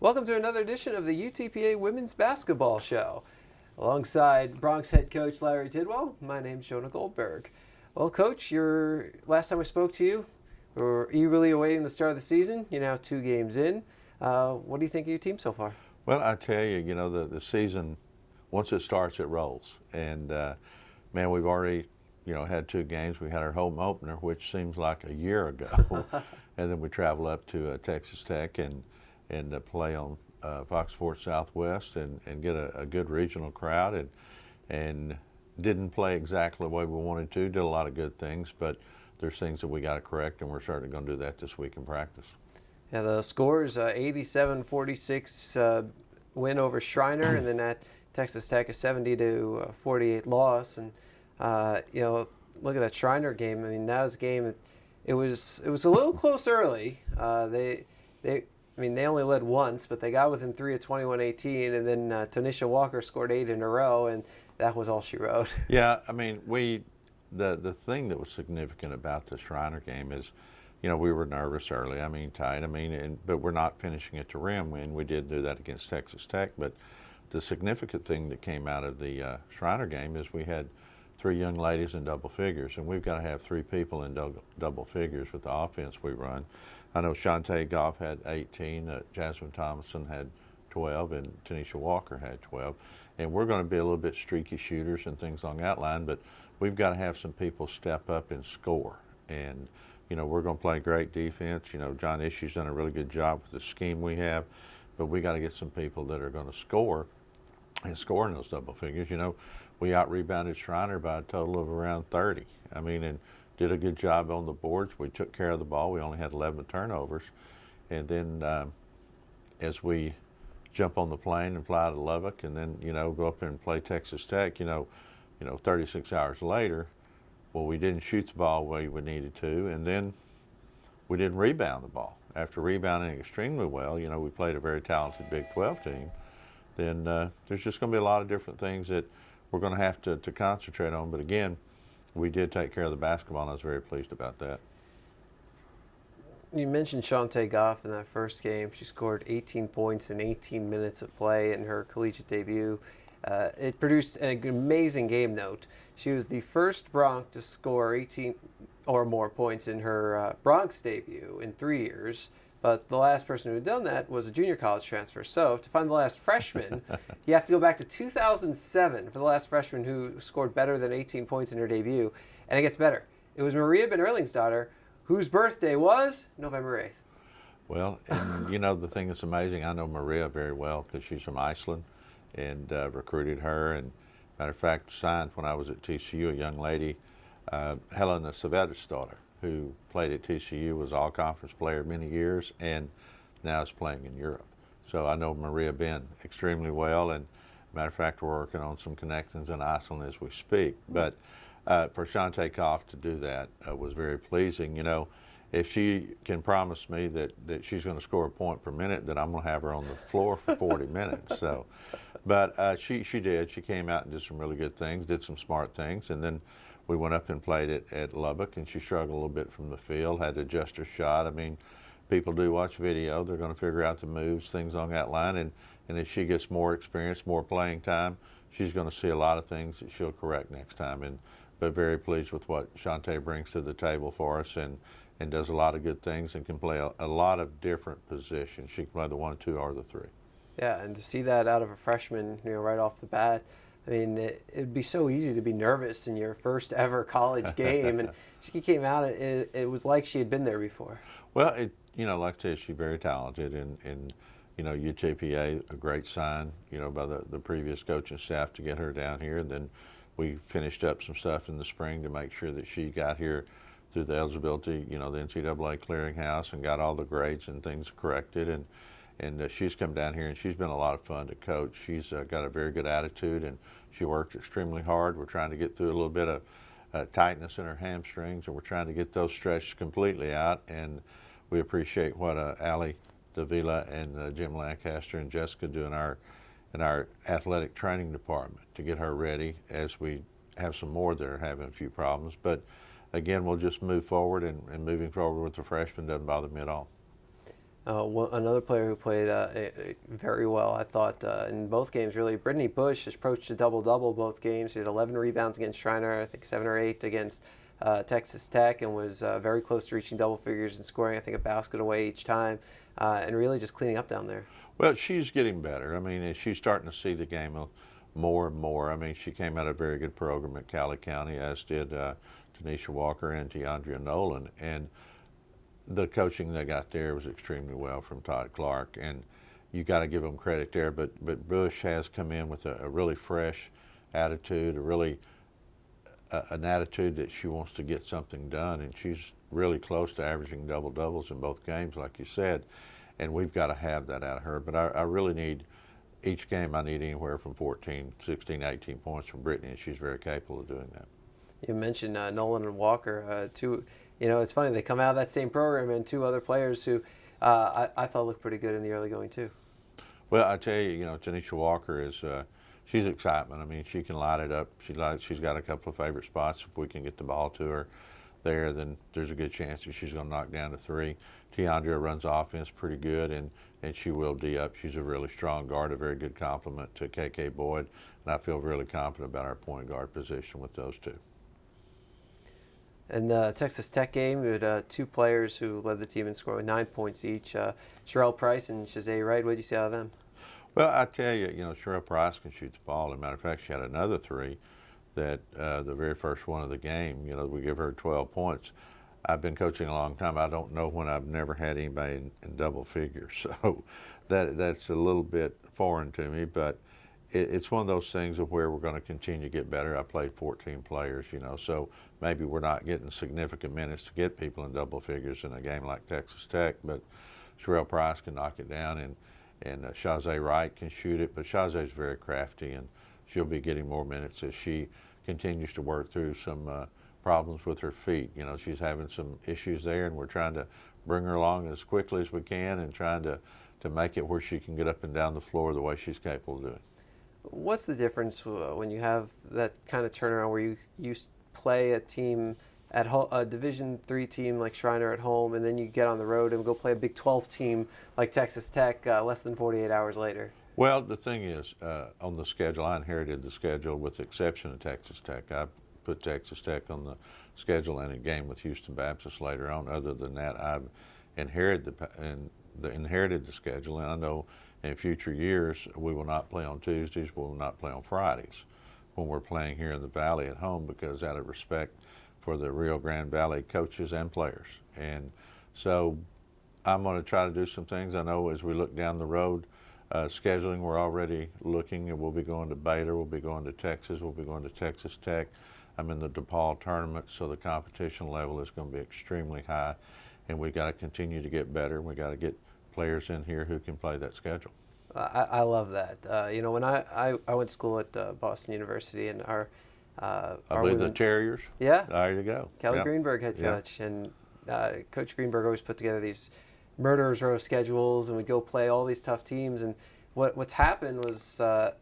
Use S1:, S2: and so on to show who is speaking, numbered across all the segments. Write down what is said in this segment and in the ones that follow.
S1: Welcome to another edition of the UTPA Women's Basketball Show. Alongside Bronx head coach Larry Tidwell, my name's Jonah Goldberg. Well, Coach, last time we spoke to you, we were eagerly awaiting the start of the season. You're now 2 games in. What do you think of your team so far?
S2: Well, I tell you, the season, once it starts, it rolls. And, man, we've already, had 2 games. We had our home opener, which seems like a year ago. And then we travel up to Texas Tech and play on Fox Sports Southwest and get a good regional crowd. And didn't play exactly the way we wanted to. Did a lot of good things, but there's things that we got to correct, and we're certainly going to do that this week in practice.
S1: Yeah, the scores 87-46 win over Schreiner, and then at Texas Tech a 70-48 loss. And look at that Schreiner game. I mean, that was a game. It was a little close early. They only led once, but they got within 3 at 21-18, and then Tanisha Walker scored 8 in a row, and that was all she wrote.
S2: Yeah, I mean, the thing that was significant about the Schreiner game is, we were nervous early. Tight. But we're not finishing at the rim, and we did do that against Texas Tech. But the significant thing that came out of the Schreiner game is we had 3 young ladies in double figures, and we've got to have 3 people in double figures with the offense we run. I know Shantae Goff had 18, Jasmine Thomason had 12, and Tanisha Walker had 12. And we're going to be a little bit streaky shooters and things along that line, but we've got to have some people step up and score. And, we're going to play great defense. John Ishii's done a really good job with the scheme we have, but we got to get some people that are going to score and score in those double figures. We out-rebounded Schreiner by a total of around 30. And did a good job on the boards. We took care of the ball. We only had 11 turnovers. And then as we jump on the plane and fly to Lubbock and then, go up and play Texas Tech, 36 hours later, well, we didn't shoot the ball the way we needed to, and then we didn't rebound the ball. After rebounding extremely well, we played a very talented Big 12 team, then there's just going to be a lot of different things that we're going to have to concentrate on. But again, we did take care of the basketball, and I was very pleased about that.
S1: You mentioned Shantae Goff in that first game. She scored 18 points in 18 minutes of play in her collegiate debut. It produced an amazing game note. She was the first Bronx to score 18 or more points in her Bronx debut in 3 years. But the last person who had done that was a junior college transfer. So to find the last freshman, you have to go back to 2007 for the last freshman who scored better than 18 points in her debut. And it gets better. It was Maria Ben Erling's daughter, whose birthday was November 8th.
S2: Well, and the thing that's amazing, I know Maria very well because she's from Iceland, and recruited her. And matter of fact, signed when I was at TCU, a young lady, Helena Savetta's daughter, who played at TCU, was all-conference player many years, and now is playing in Europe. So I know Maria Ben extremely well, and matter of fact, we're working on some connections in Iceland as we speak. But for Shantae Goff to do that was very pleasing. If she can promise me that she's going to score a point per minute, then I'm going to have her on the floor for 40 minutes. So, but she did. She came out and did some really good things, did some smart things, and then we went up and played it at Lubbock, and she struggled a little bit from the field, had to adjust her shot. People do watch video. They're going to figure out the moves, things on that line, and as she gets more experience, more playing time, she's going to see a lot of things that she'll correct next time. But very pleased with what Shantae brings to the table for us, and does a lot of good things and can play a lot of different positions. She can play the 1, 2, or the 3.
S1: Yeah, and to see that out of a freshman, right off the bat, it'd be so easy to be nervous in your first ever college game, and she came out, and it was like she had been there before.
S2: Well, like I said, she's very talented, and UTPA, a great sign, by the previous coaching staff to get her down here. And then we finished up some stuff in the spring to make sure that she got here through the eligibility, the NCAA clearinghouse, and got all the grades and things corrected. And she's come down here, and she's been a lot of fun to coach. She's got a very good attitude, and she worked extremely hard. We're trying to get through a little bit of tightness in her hamstrings, and we're trying to get those stretched completely out. And we appreciate what Allie Davila and Jim Lancaster and Jessica do in our athletic training department to get her ready, as we have some more that are having a few problems. But again, we'll just move forward, and moving forward with the freshmen doesn't bother me at all.
S1: Another player who played very well, I thought, in both games, really, Brittany Bush approached a double-double both games. She had 11 rebounds against Schreiner, I think 7 or 8 against Texas Tech, and was very close to reaching double figures and scoring, I think, a basket away each time, and really just cleaning up down there.
S2: Well, she's getting better. I mean, she's starting to see the game more and more. I mean, she came out of a very good program at Cali County, as did Tanisha Walker and Tiandria Nolan. And the coaching they got there was extremely well from Todd Clark, and you got to give them credit there. But Bush has come in with a really fresh attitude, an attitude that she wants to get something done, and she's really close to averaging double doubles in both games, like you said. And we've got to have that out of her. But I really need each game. I need anywhere from 14, 16, 18 points from Brittany, and she's very capable of doing that.
S1: You mentioned Nolan and Walker, two. It's funny, they come out of that same program, and two other players who I thought looked pretty good in the early going too.
S2: Well, I tell you, Tanisha Walker is she's excitement. I mean, she can light it up. She's got a couple of favorite spots. If we can get the ball to her there, then there's a good chance that she's going to knock down to 3. Tiandria runs offense pretty good, and she will D up. She's a really strong guard, a very good complement to KK Boyd, and I feel really confident about our point guard position with those two.
S1: In the Texas Tech game, we had two players who led the team in scoring with 9 points each, Sherelle Price and Shazay Wright. What did you see out of them?
S2: Well, I tell you, Sherelle Price can shoot the ball. As a matter of fact, she had another 3 that the very first one of the game, we give her 12 points. I've been coaching a long time. I don't know when I've never had anybody in double figures. So that's a little bit foreign to me, but it's one of those things of where we're going to continue to get better. I played 14 players, so maybe we're not getting significant minutes to get people in double figures in a game like Texas Tech, but Sherelle Price can knock it down, and Shazay Wright can shoot it, but Shazay's very crafty, and she'll be getting more minutes as she continues to work through some problems with her feet. She's having some issues there, and we're trying to bring her along as quickly as we can and trying to make it where she can get up and down the floor the way she's capable of doing.
S1: What's the difference when you have that kind of turnaround where you play a team at a Division III team like Schreiner at home, and then you get on the road and go play a Big 12 team like Texas Tech less than 48 hours later?
S2: Well, the thing is, on the schedule, I inherited the schedule with the exception of Texas Tech. I put Texas Tech on the schedule and a game with Houston Baptist later on. Other than that, I've inherited the schedule, and I know in future years we will not play on Tuesdays, we will not play on Fridays when we're playing here in the Valley at home, because out of respect for the Rio Grande Valley coaches and players. And so I'm going to try to do some things. I know as we look down the road, scheduling, we're already looking, and we'll be going to Baylor, we'll be going to Texas, we'll be going to Texas Tech. I'm in the DePaul tournament, so the competition level is going to be extremely high, and we've got to continue to get better. We've got to get players in here who can play that schedule.
S1: I love that. When I went to school at Boston University, and our
S2: believe the Terriers.
S1: Yeah.
S2: There you go.
S1: Kelly
S2: Yep.
S1: Greenberg head
S2: Yep.
S1: coach, and Coach Greenberg always put together these murderers row schedules, and we'd go play all these tough teams. And what's happened was by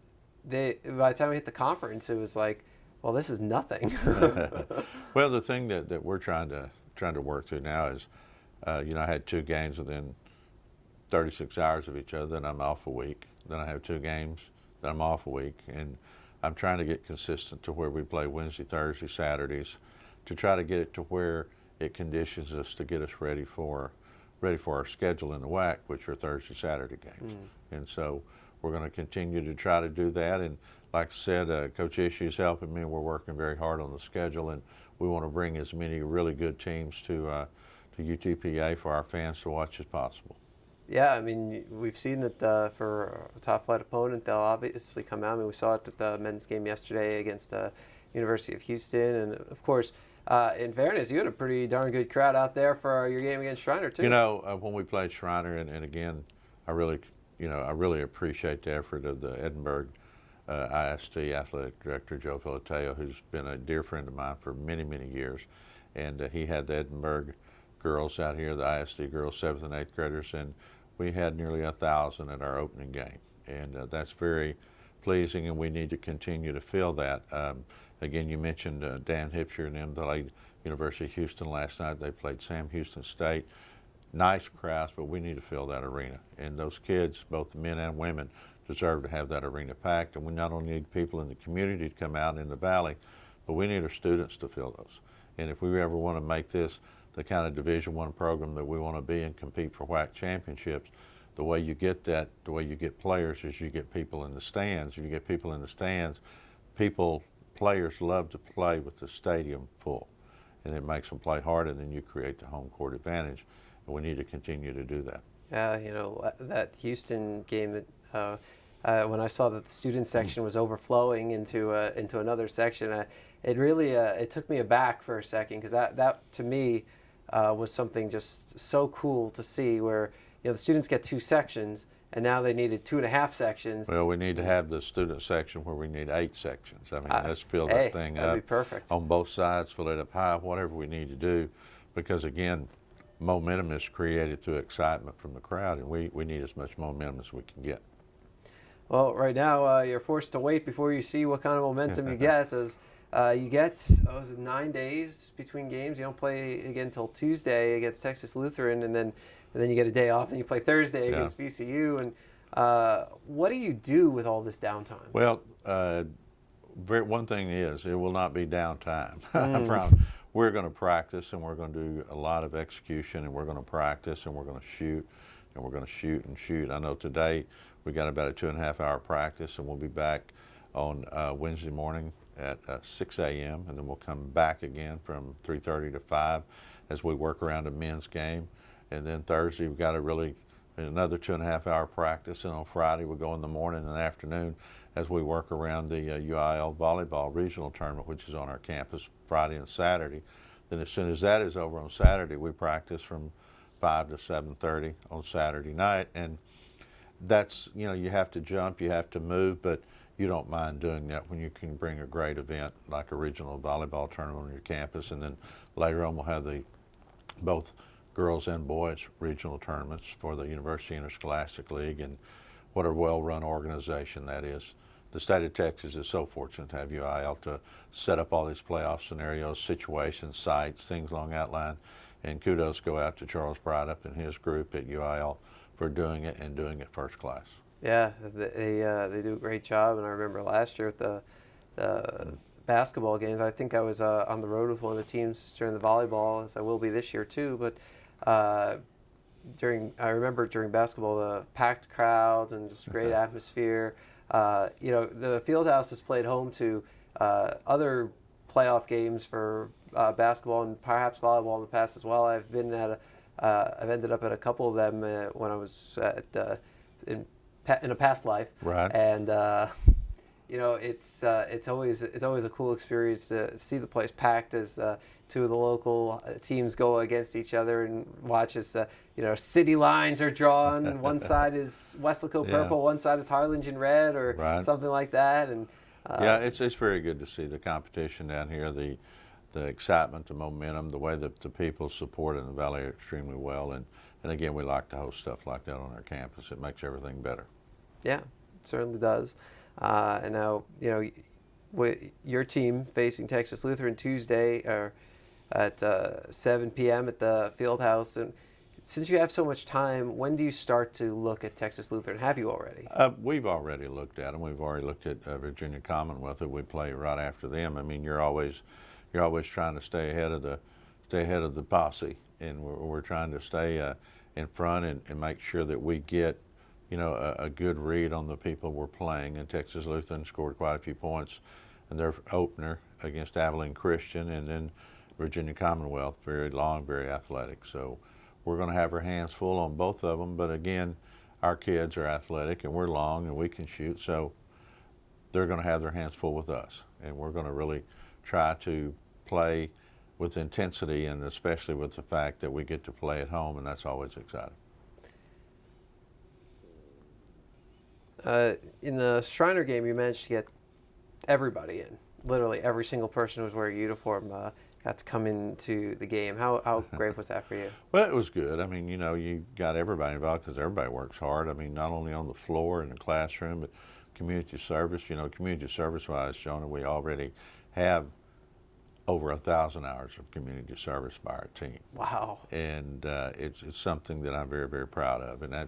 S1: the time we hit the conference, it was like, well, this is nothing.
S2: Well, the thing that we're trying to work through now is, I had 2 games within 36 hours of each other, then I'm off a week. Then I have 2 games, then I'm off a week, and I'm trying to get consistent to where we play Wednesday, Thursday, Saturdays, to try to get it to where it conditions us to get us ready for our schedule in the WAC, which are Thursday, Saturday games. And so we're going to continue to try to do that. And like I said, Coach Ishii is helping me. We're working very hard on the schedule, and we want to bring as many really good teams to UTPA for our fans to watch as possible.
S1: Yeah, I mean, we've seen that for a top-flight opponent, they'll obviously come out. I mean, we saw it at the men's game yesterday against the University of Houston. And, of course, in fairness, you had a pretty darn good crowd out there for your game against Schreiner, too.
S2: When we played Schreiner, and again, I really appreciate the effort of the Edinburgh ISD Athletic Director, Joe Filateo, who's been a dear friend of mine for many, many years. And he had the Edinburgh girls out here, the ISD girls, 7th and 8th graders, and we had nearly 1,000 at our opening game. And that's very pleasing, and we need to continue to fill that. Again, you mentioned Dan Hipsher and them. They played University of Houston last night. They played Sam Houston State. nice crowds, but we need to fill that arena. And those kids, both the men and women, deserve to have that arena packed. And we not only need people in the community to come out in the valley, but we need our students to fill those. And if we ever want to make this the kind of Division I program that we want to be and compete for WAC championships, the way you get that, the way you get players is you get people in the stands. If you get people in the stands, players love to play with the stadium full, and it makes them play hard, and then you create the home court advantage, and we need to continue to do that.
S1: Yeah, that Houston game that when I saw that the student section was overflowing into another section, it really it took me aback for a second, because that to me was something just so cool to see, where the students get 2 sections, and now they needed 2.5 sections.
S2: Well, we need to have the student section where we need 8 sections. I mean, let's fill
S1: hey,
S2: that thing
S1: that'd
S2: up
S1: be perfect.
S2: on both sides, fill it up high, whatever we need to do, because again, momentum is created through excitement from the crowd, and we need as much momentum as we can get.
S1: Well, right now you're forced to wait before you see what kind of momentum you get. As you get, is it 9 days between games? You don't play again until Tuesday against Texas Lutheran, and then you get a day off, and you play Thursday against VCU. And what do you do with all this downtime?
S2: Well, one thing is, it will not be downtime. I promise. We're going to practice, and we're going to do a lot of execution, and we're going to practice, and we're going to shoot, and we're going to shoot and shoot. I know today we got about a 2.5-hour practice, and we'll be back on Wednesday morning at 6 a.m., and then we'll come back again from 3:30 to 5 as we work around a men's game. And then Thursday we've got another 2.5-hour practice, and on Friday we'll go in the morning and afternoon as we work around the UIL volleyball regional tournament, which is on our campus Friday and Saturday. Then as soon as that is over on Saturday, we practice from 5 to 7:30 on Saturday night. And that's, you have to jump, you have to move, but you don't mind doing that when you can bring a great event like a regional volleyball tournament on your campus. And then later on we'll have both girls and boys regional tournaments for the University Interscholastic League, and what a well-run organization that is. The state of Texas is so fortunate to have UIL to set up all these playoff scenarios, situations, sites, things along that line. And kudos go out to Charles Brydup and his group at UIL for doing it, and doing it first class.
S1: Yeah, they do a great job. And I remember last year at the basketball games, I think I was on the road with one of the teams during the volleyball, as I will be this year too. But I remember during basketball, the packed crowds and just great atmosphere. The Fieldhouse has played home to other playoff games for basketball and perhaps volleyball in the past as well. I've ended up at a couple of them when I was in a past life.
S2: Right.
S1: And it's always a cool experience to see the place packed as 2 of the local teams go against each other, and watch as city lines are drawn. One side is Weslaco purple, one side is Harlingen red, or something like that. And
S2: yeah, it's very good to see the competition down here, the excitement, the momentum, the way that the people support in the Valley extremely well. And again, we like to host stuff like that on our campus. It makes everything better.
S1: Yeah, it certainly does. And now, your team facing Texas Lutheran Tuesday at 7 p.m. at the Fieldhouse. And since you have so much time, when do you start to look at Texas Lutheran? Have you already?
S2: We've already looked at them. We've already looked at Virginia Commonwealth, that we play right after them. I mean, you're always trying to stay ahead of the posse, and we're trying to stay in front and make sure that we get a good read on the people we're playing. And Texas Lutheran scored quite a few points in their opener against Abilene Christian, and then Virginia Commonwealth, very long, very athletic. So we're going to have our hands full on both of them. But again, our kids are athletic, and we're long, and we can shoot. So they're going to have their hands full with us, and we're going to really try to play with intensity, and especially with the fact that we get to play at home, and that's always exciting.
S1: In the Shriner game, you managed to get everybody in. Literally every single person who was wearing a uniform got to come into the game. How great was that for you?
S2: Well, it was good. I mean, you got everybody involved, because everybody works hard. I mean, not only on the floor in the classroom, but community service. Community service-wise, Jonah, we already have over 1,000 hours of community service by our team.
S1: Wow.
S2: And it's something that I'm very, very proud of. And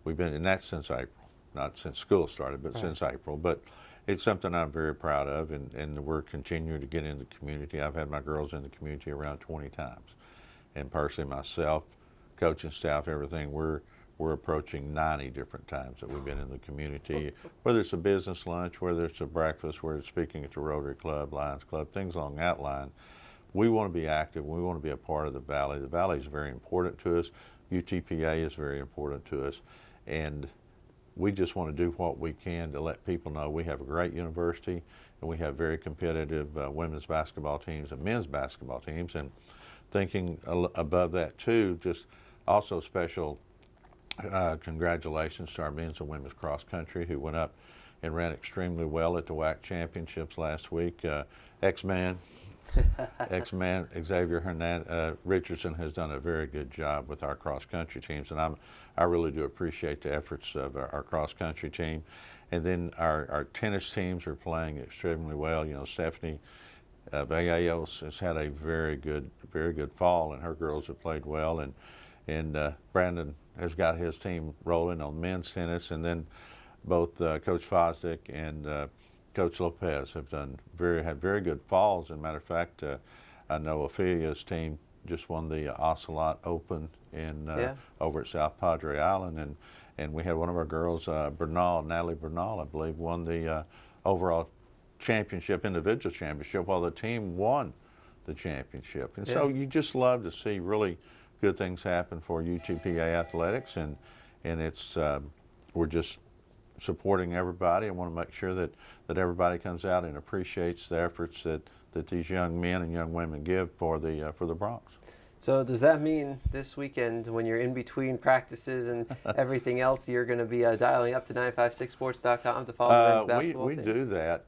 S2: we've been in that since April, not since school started, but
S1: Right.
S2: since April. But it's something I'm very proud of, and we're continuing to get in the community. I've had my girls in the community around 20 times. And personally, myself, coaching staff, everything, we're approaching 90 different times that we've been in the community, whether it's a business lunch, whether it's a breakfast, whether it's speaking at the Rotary Club, Lions Club, things along that line. We want to be active. We want to be a part of the Valley. The Valley is very important to us. UTPA is very important to us. And we just want to do what we can to let people know we have a great university, and we have very competitive women's basketball teams and men's basketball teams. And thinking above that too, just also special congratulations to our men's and women's cross country who went up and ran extremely well at the WAC championships last week. X-Man Xavier Richardson has done a very good job with our cross country teams, and I really do appreciate the efforts of our cross country team. And then our tennis teams are playing extremely well. You know, Stephanie Vallejo has had a very good fall, and her girls have played well. And Brandon has got his team rolling on men's tennis, and then both Coach Fosdick and Coach Lopez have had very good falls. As a matter of fact, I know Ophelia's team just won the Ocelot Open over at South Padre Island, and we had one of our girls, Natalie Bernal, I believe, won the overall championship, individual championship, while the team won the championship. And so you just love to see really good things happen for UTPA athletics, and it's we're just supporting everybody. I want to make sure that everybody comes out and appreciates the efforts that these young men and young women give for the Bronx.
S1: So does that mean this weekend, when you're in between practices and everything else, you're going to be dialing up to 956sports.com to follow the men's basketball team?
S2: We do that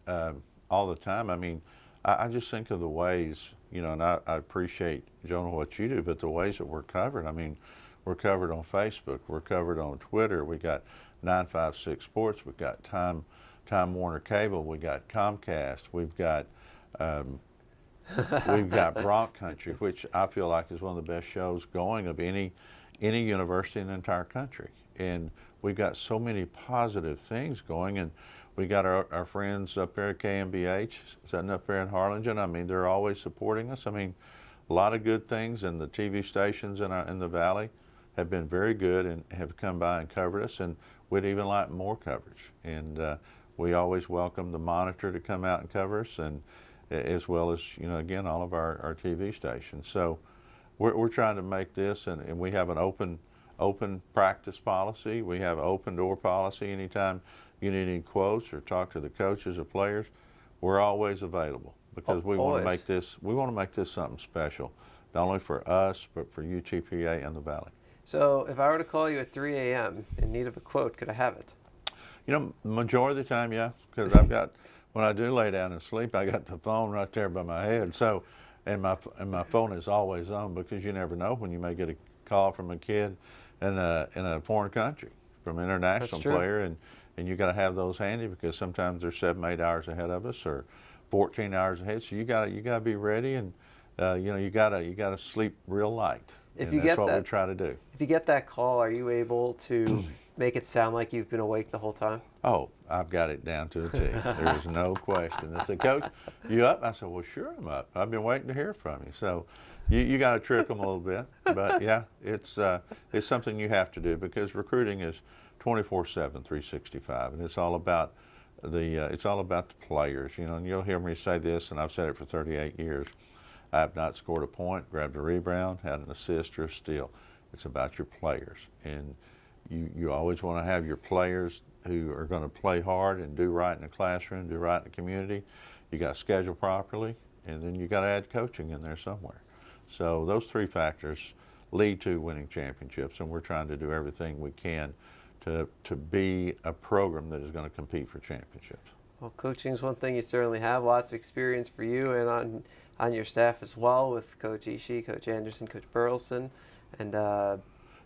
S2: all the time. I mean, I just think of the ways, you know, and I appreciate, Jonah, what you do, but the ways that we're covered. I mean, we're covered on Facebook, we're covered on Twitter, we got 956 Sports, we've got Time Warner Cable, we got Comcast, we've got Bronx Country, which I feel like is one of the best shows going of any university in the entire country. And we've got so many positive things going, and we got our friends up there at KMBH sitting up there in Harlingen. I mean, they're always supporting us. I mean, a lot of good things, and the TV stations in the Valley have been very good and have come by and covered us, and we'd even like more coverage. And we always welcome the Monitor to come out and cover us, and as well as, you know, again, all of our TV stations. So we're trying to make this, and we have an open practice policy. We have an open door policy. Anytime you need any quotes or talk to the coaches or players, we're always available, because we want to make this something special, not only for us but for UTPA and the Valley.
S1: So if I were to call you at 3 a.m. in need of a quote, could I have it?
S2: You know, majority of the time, yeah, because when I do lay down and sleep, I got the phone right there by my head. So, and my phone is always on, because you never know when you may get a call from a kid in a foreign country, from an international player, and you got to have those handy, because sometimes they're 7-8 hours ahead of us, or 14 hours ahead. So you got to be ready, and you know, you got to sleep real light. That's what we try to do.
S1: If you get that call, are you able to make it sound like you've been awake the whole time?
S2: Oh, I've got it down to a T. There's no question. They said, "Coach, you up?" I said, "Well, sure I'm up. I've been waiting to hear from you." So you got to trick them a little bit, but yeah, it's something you have to do, because recruiting is 24/7, 365, and it's all about the players. You know, and you'll hear me say this, and I've said it for 38 years. I have not scored a point, grabbed a rebound, had an assist, or a steal. It's about your players, and you always want to have your players who are going to play hard and do right in the classroom, do right in the community. You got to schedule properly, and then you got to add coaching in there somewhere. So those three factors lead to winning championships, and we're trying to do everything we can to be a program that is going to compete for championships.
S1: Well, coaching is one thing you certainly have. Lots of experience for you and on your staff as well, with Coach Ishii, Coach Anderson, Coach Burleson, and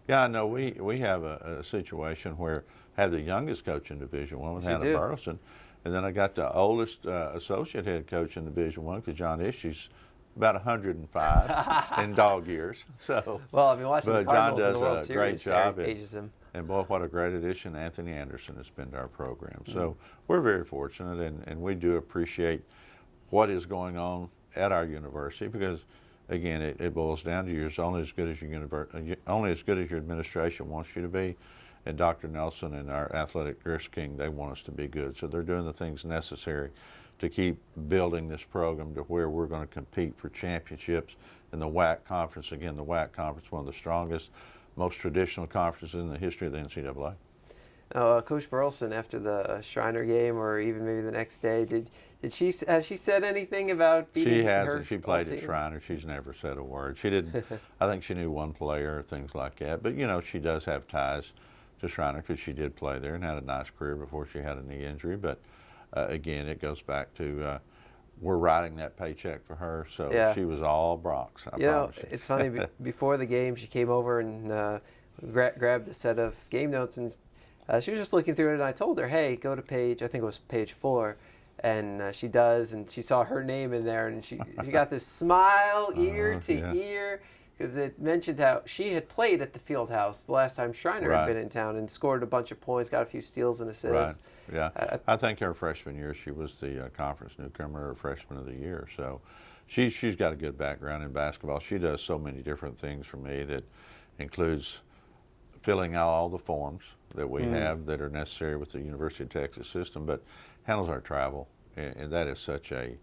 S2: yeah, I know we have a situation where I have the youngest coach in Division I with Hannah Burleson, and then I got the oldest associate head coach in Division I, because John Ishii's about 105 in dog years. So,
S1: Well, I've been watching the
S2: but John
S1: Cardinals in the World
S2: does a
S1: Series.
S2: great job.
S1: There, ages him.
S2: And boy, what a great addition Anthony Anderson has been to our program. So
S1: Mm-hmm.
S2: we're very fortunate, and we do appreciate what is going on at our university because, again, it boils down to you're only as good as only as good as your administration wants you to be. And Dr. Nelson and our athletic director King, they want us to be good. So they're doing the things necessary to keep building this program to where we're going to compete for championships in the WAC conference. Again, the WAC conference, one of the strongest, most traditional conferences in the history of the NCAA.
S1: Coach Burleson, after the Shriner game, or even maybe the next day, has she said anything about beating
S2: She
S1: her
S2: hasn't. She played
S1: team?
S2: at Shriner. She's never said a word. She didn't. I think she knew one player or things like that. But she does have ties to Shriner because she did play there and had a nice career before she had a knee injury. But again, it goes back to we're writing that paycheck for her, so
S1: Yeah.
S2: she was all Bronx. I promise you.
S1: It's funny. Before the game, she came over and grabbed a set of game notes, and she was just looking through it. And I told her, "Hey, go to page. I think it was page 4." And she does, and she saw her name in there, and she got this smile ear to ear, because it mentioned how she had played at the field house the last time Shriner had been in town and scored a bunch of points, got a few steals and assists.
S2: Right. Yeah. I think her freshman year she was the conference newcomer or freshman of the year. So she's got a good background in basketball. She does so many different things for me that includes filling out all the forms that we have that are necessary with the University of Texas system, but handles our travel, and that is such a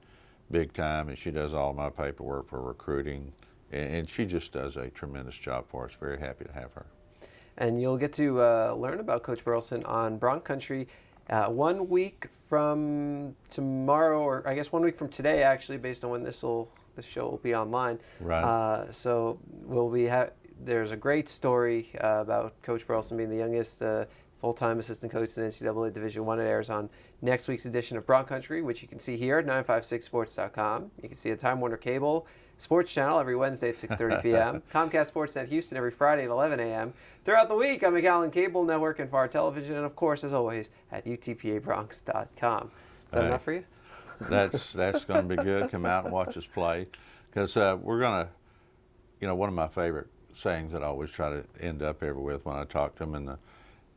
S2: big time, and she does all my paperwork for recruiting, and she just does a tremendous job for us. Very happy to have her.
S1: And you'll get to learn about Coach Burleson on Bronc Country 1 week from tomorrow, or I guess 1 week from today, actually, based on when this show will be online.
S2: Right.
S1: So there's a great story about Coach Burleson being the youngest full-time assistant coach in NCAA Division I. It airs on next week's edition of Bronc Country, which you can see here at 956sports.com. You can see a Time Warner Cable Sports Channel every Wednesday at 6:30 p.m. Comcast Sportsnet Houston every Friday at 11 a.m. Throughout the week on McAllen Cable Network and Far Television, and of course, as always, at UTPABronx.com. Is that enough for you?
S2: That's going to be good. Come out and watch us play, because we're going to, one of my favorite sayings that I always try to end up every with when I talk to them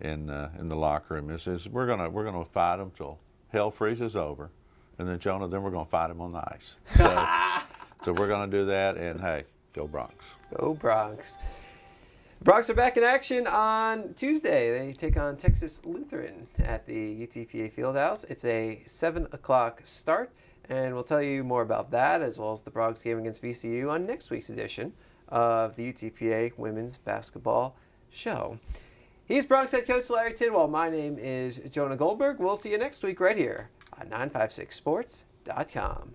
S2: in the locker room is we're gonna fight them till hell freezes over, and then Jonah, then we're gonna fight them on the ice. So we're gonna do that, and hey, go Bronx.
S1: Go Bronx. The Bronx are back in action on Tuesday. They take on Texas Lutheran at the UTPA Fieldhouse. It's a 7 o'clock start, and we'll tell you more about that as well as the Bronx game against VCU on next week's edition of the UTPA Women's Basketball Show. He's Bronx head coach Larry Tidwell. My name is Jonah Goldberg. We'll see you next week right here on 956sports.com.